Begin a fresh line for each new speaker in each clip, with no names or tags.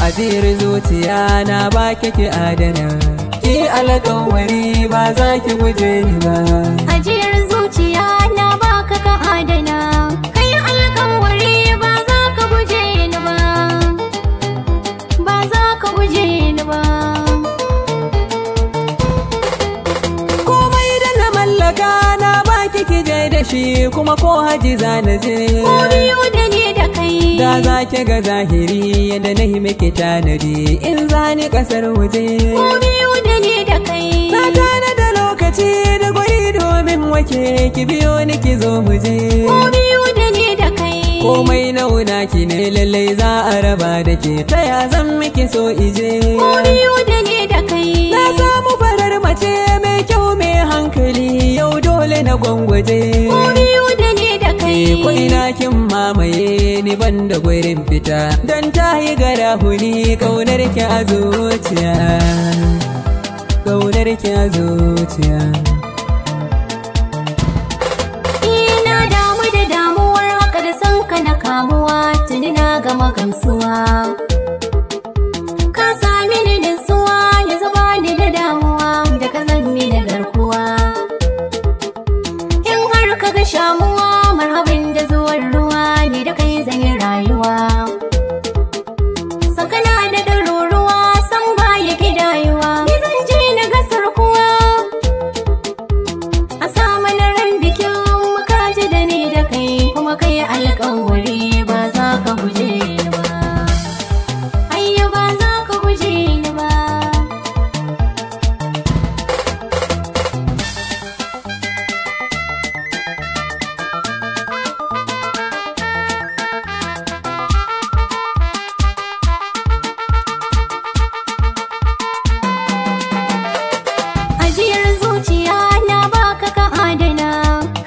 Ajiyar zuciya na ba ki adana, ki alƙawari ba za ki guje ni ba.
Ajiyar zuciya na ba ka adana, kai alƙawari ba za ka guje ni ba, ba za ka guje ni ba.
Komai da na mallaka na ba ki je da shi, kuma ko haji za na je.
Ko biyu da ni da kai.
Da za ki ga zahiri yadda na yi miki tanadi in za ni ƙasar waje.
Ko biyu da ni da kai.
Na tana da lokaci da gwari domin wake, ki biyo ni ki zo mu je.
Ko biyu da ni da kai.
Komai nauna ki ne lallai za a raba da ke, ta ya zan miki so ije.
Ko biyu da ni da kai.
Na samu farar mace mai kyau mai hankali, yau dole na gwangwaje.
Ko biyu da ni da kai.
Ko ina kin mamaye ni ban da gurin fita, don ta yi gara huni kaunar ki a zuciya, kaunar ki a zuciya.
Ina damu da damuwar haka da san ka na kamuwa, tuni na gama gamsuwa. Ka sami ni nutsuwa, ya zaba ni da damuwa, da ka zan mini garkuwa. In har ka ga shamuwa, marhabin da zuwan ruwa, ni da kai zan yi rayuwa. Sakana da daruruwa, san baya gidayuwa, ni zan je na gasar kuwa. A sa mana ran bikin muka ji da ni da kai, kuma kai alƙawari ba za ka guje ni ba. Ayya ba za ka guje ni ba. Ajiyar zuciya na baka ka adana,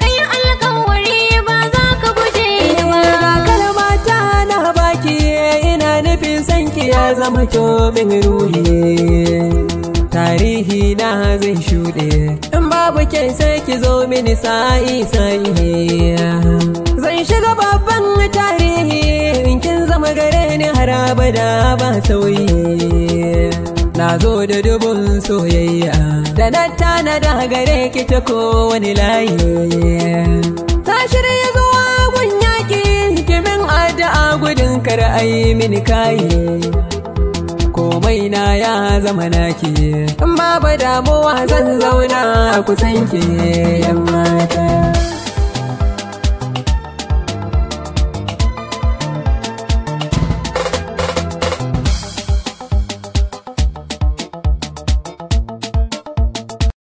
kai alƙawari ba za ka guje ni ba.
Kalmata na baki ina nufin sanki ya zama min ruhi. Tarihi na zai shuɗe, in babu ke sai ki zo mini sa'i sa'i. Zan shiga babban tarihi, in kin zama gare ni har abada ba sauyi. Na zo da dubun soyayya, da na tanada gare ki ta kowane layi. Ta shirya zuwa gun yaƙi, kimin addu'a gudun kar ai mini kayi. Komai na ya zama naki, in babu damuwa zan zauna a kusan ki, 'yan mata.